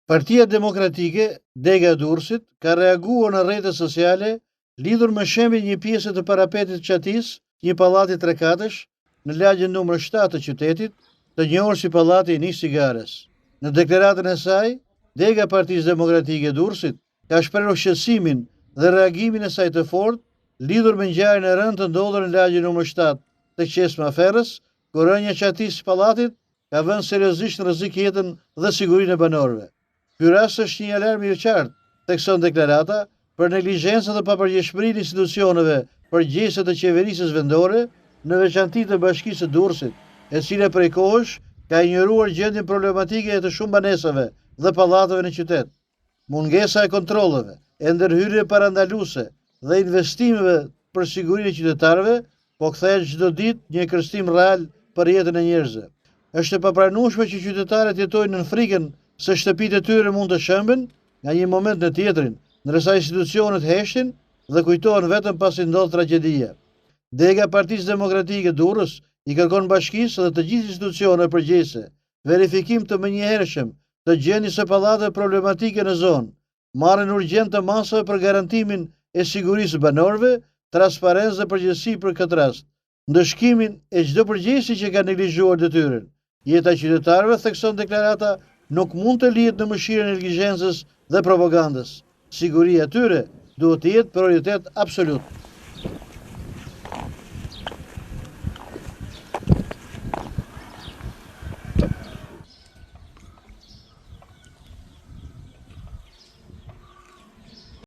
Partia Demokratike, Dega e Durrësit, ka reaguar në rrjetet sociale lidhur me shembin një pjesë të parapetit qatis, një pallati 3 katësh, në lagjen numër 7 të qytetit, të njohur si pallati i 1 cigares. Në deklaratën e saj, Dega e Partisë Demokratike e Durrësit ka shprehur shqetësimin dhe reagimin e saj të fortë lidhur me ngjarjen e rëndë të ndodhur në lagjen numër 7 të qesma Ferrës, ku rënja qatis së pallatit ka vënë seriozisht në rrezik jetën dhe sigurinë e banorëve. Ky rast është një alarm i qartë, thekson deklarata, për neglizhencën dhe papërgjegjësinë e institucioneve përgjegjëse të qeverisë vendore, në veçanti të Bashkisë së Durrësit, e cila prej kohësh ka injoruar gjendjen problematike të shumë banesave dhe pallateve në qytet. Mungesa e kontrolleve, e ndërhyrje parandaluese dhe investimeve për sigurinë e qytetarëve po kthehet çdo ditë një kërcënim real për jetën e njerëzve. Është e papranueshme që qytetarët jetojnë në frikën se shtëpitë e tyre mund të shëmben nga një moment në tjetrin, ndërsa institucionet heshin dhe kujtohen vetëm pasi ndodh tragjedia. Dega e Partisë Demokratike Durrës i kërkon bashkisë dhe të gjithë institucioneve përgjegjëse verifikim të menjëhershëm të gjendjes së pallateve problematike në zonë, marrjen urgjente të masave për garantimin e sigurisë së banorëve, transparencë dhe përgjegjësi për këtë rast, ndëshkimin e çdo përgjegjësi që ka neglizhuar detyrën. Jeta e qytetarëve, thekson deklarata, nuk mund të lihet në mëshirën e neglizhencës dhe propagandës. Siguria e tyre duhet të jetë prioritet absolut.